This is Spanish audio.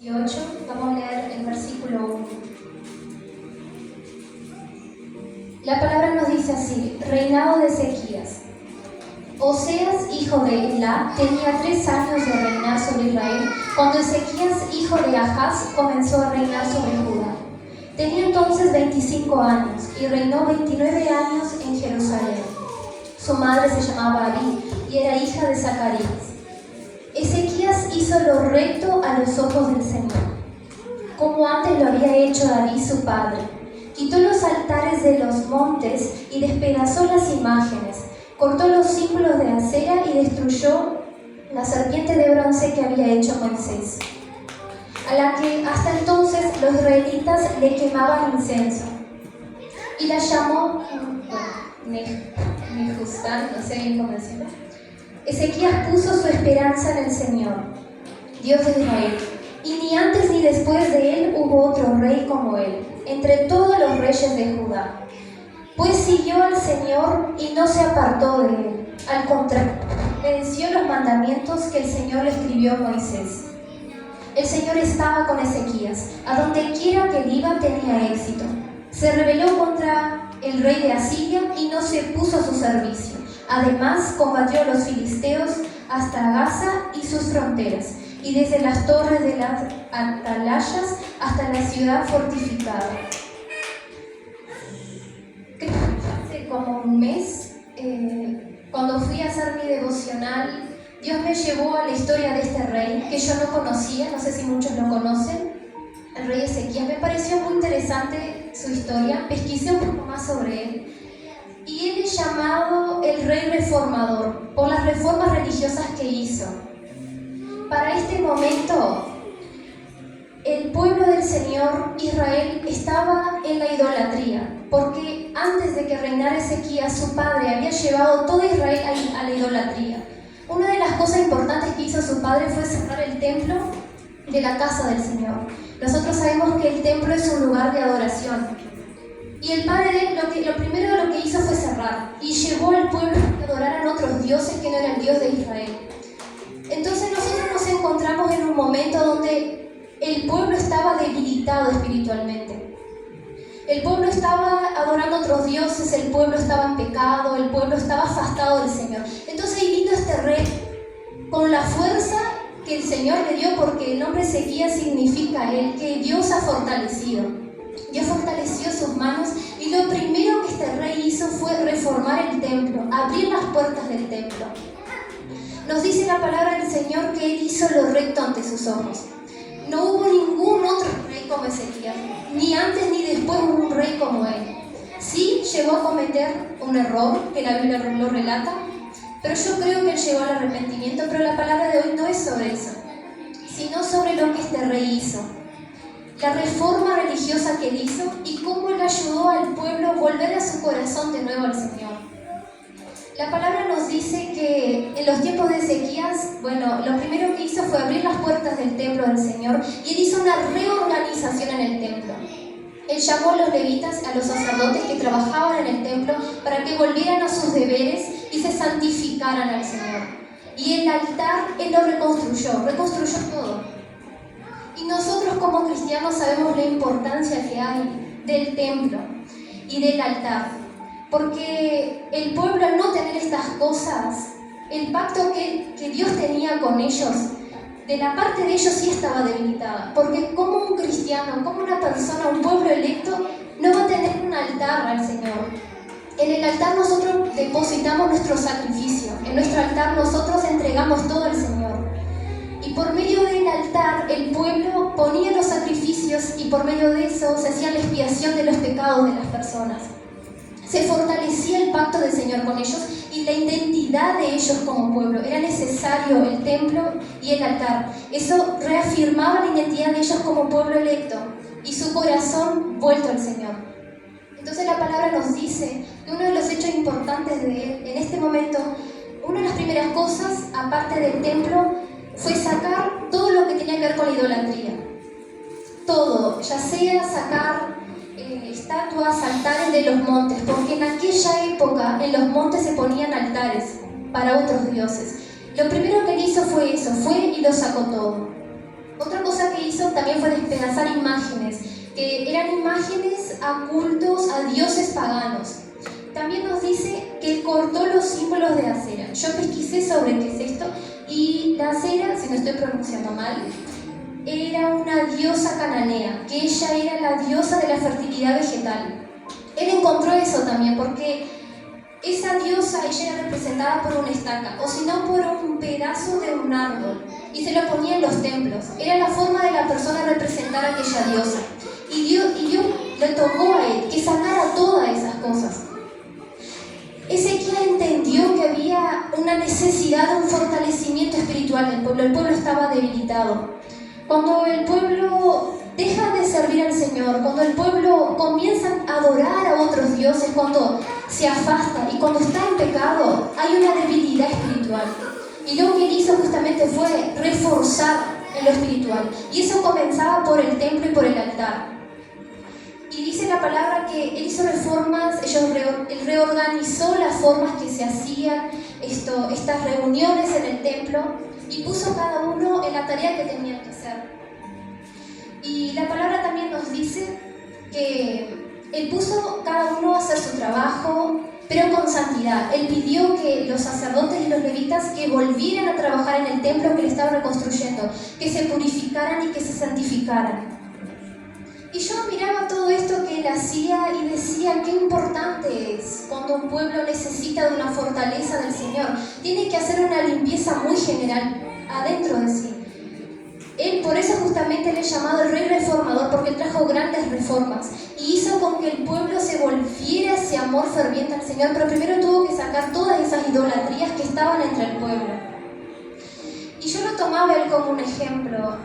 18, vamos a leer el versículo 1. La palabra nos dice así: reinado de Ezequías. Oseas, hijo de Elá, tenía 3 años de reinar sobre Israel, cuando Ezequías, hijo de Ahaz, comenzó a reinar sobre Judá. Tenía entonces 25 años y reinó 29 años en Jerusalén. Su madre se llamaba Abí y era hija de Zacarías. Ezequías hizo lo recto a los ojos del Señor, como antes lo había hecho David su padre. Quitó los altares de los montes y despedazó las imágenes, cortó los símbolos de acera y destruyó la serpiente de bronce que había hecho Moisés, a la que hasta entonces los israelitas le quemaban incienso. Y la llamó Nehustán, no sé bien cómo decirlo. Ezequías puso su esperanza en el Señor, Dios de Israel, y ni antes ni después de él hubo otro rey como él, entre todos los reyes de Judá. Pues siguió al Señor y no se apartó de él. Al contrario, obedeció los mandamientos que el Señor le escribió a Moisés. El Señor estaba con Ezequías, a donde quiera que él iba tenía éxito. Se rebeló contra el rey de Asiria y no se puso a su servicio. Además, combatió a los filisteos hasta Gaza y sus fronteras, y desde las torres de las atalayas hasta la ciudad fortificada. Hace como un mes, cuando fui a hacer mi devocional, Dios me llevó a la historia de este rey que yo no conocía, no sé si muchos lo conocen, el rey Ezequías. Me pareció muy interesante su historia, pesquisé un poco más sobre él. Y él es llamado el rey reformador por las reformas religiosas que hizo. Para este momento, el pueblo del Señor, Israel, estaba en la idolatría, porque antes de que reinara Ezequías, su padre había llevado todo Israel a la idolatría. Una de las cosas importantes que hizo su padre fue cerrar el templo de la casa del Señor. Nosotros sabemos que el templo es un lugar de adoración. Y el padre de él, lo primero lo que hizo fue cerrar y llevó al pueblo a que adoraran otros dioses que no era el Dios de Israel. Entonces nosotros nos encontramos en un momento donde el pueblo estaba debilitado espiritualmente. El pueblo estaba adorando otros dioses, el pueblo estaba en pecado, el pueblo estaba afastado del Señor. Entonces ahí vino este rey con la fuerza que el Señor le dio, porque el nombre Ezequías significa el que Dios ha fortalecido. Dios fortaleció sus manos y lo primero que este rey hizo fue reformar el templo, abrir las puertas del templo. Nos dice la palabra del Señor que él hizo lo recto ante sus ojos. No hubo ningún otro rey como Ezequías, ni antes ni después hubo un rey como él. Sí, llegó a cometer un error, que la Biblia lo relata, pero yo creo que él llegó al arrepentimiento. Pero la palabra de hoy no es sobre eso, sino sobre lo que este rey hizo. La reforma religiosa que él hizo y cómo él ayudó al pueblo a volver a su corazón de nuevo al Señor. La palabra nos dice que en los tiempos de Ezequías, lo primero que hizo fue abrir las puertas del templo del Señor, y él hizo una reorganización en el templo. Él llamó a los levitas, a los sacerdotes que trabajaban en el templo, para que volvieran a sus deberes y se santificaran al Señor. Y el altar él lo reconstruyó todo. Y nosotros como cristianos sabemos la importancia que hay del templo y del altar, porque el pueblo, al no tener estas cosas, el pacto que Dios tenía con ellos, de la parte de ellos sí estaba debilitada, porque como un cristiano, como una persona, un pueblo electo, no va a tener un altar al Señor. En el altar nosotros depositamos nuestro sacrificio, en nuestro altar nosotros entregamos todo al Señor. Y por medio del altar el pueblo ponía los sacrificios, y por medio de eso se hacía la expiación de los pecados de las personas. Se fortalecía el pacto del Señor con ellos y la identidad de ellos como pueblo. Era necesario el templo y el altar. Eso reafirmaba la identidad de ellos como pueblo electo y su corazón vuelto al Señor. Entonces la palabra nos dice que uno de los hechos importantes de él en este momento, una de las primeras cosas, aparte del templo, fue sacar todo lo que tenía que ver con la idolatría. Todo, ya sea sacar estatuas, altares de los montes, porque en aquella época en los montes se ponían altares para otros dioses. Lo primero que él hizo fue eso, fue y lo sacó todo. Otra cosa que hizo hizo también fue despedazar imágenes, que eran imágenes a cultos, a dioses paganos. También nos dice que él cortó los símbolos de Acera. Yo pesquisé sobre qué es esto, y la Acera, si no estoy pronunciando mal, era una diosa cananea, que ella era la diosa de la fertilidad vegetal. Él encontró eso también, porque esa diosa, ella era representada por una estaca, o si no por un pedazo de un árbol, y se lo ponía en los templos. Era la forma de la persona representar a aquella diosa. Y Dios le tocó a él que sacara todas esas cosas. Ezequiel entendió que había una necesidad de un fortalecimiento espiritual del pueblo. El pueblo estaba debilitado. Cuando el pueblo deja de servir al Señor, cuando el pueblo comienza a adorar a otros dioses, cuando se afasta y cuando está en pecado, hay una debilidad espiritual. Y lo que él hizo justamente fue reforzar en lo espiritual. Y eso comenzaba por el templo y por el altar. Y dice la palabra que él hizo reformas, él reorganizó las formas que se hacían, estas reuniones en el templo, y puso cada uno en la tarea que tenían que hacer. Y la palabra también nos dice que él puso cada uno a hacer su trabajo, pero con santidad. Él pidió que los sacerdotes y los levitas que volvieran a trabajar en el templo que le estaban reconstruyendo, que se purificaran y que se santificaran. Y yo miraba todo esto que él hacía y decía, qué importante es cuando un pueblo necesita de una fortaleza del Señor. Tiene que hacer una limpieza muy general adentro de sí. Él, por eso justamente le he llamado el rey reformador, porque él trajo grandes reformas y hizo con que el pueblo se volviera ese amor ferviente al Señor, pero primero tuvo que sacar todas esas idolatrías que estaban entre el pueblo. Y yo lo tomaba él como un ejemplo.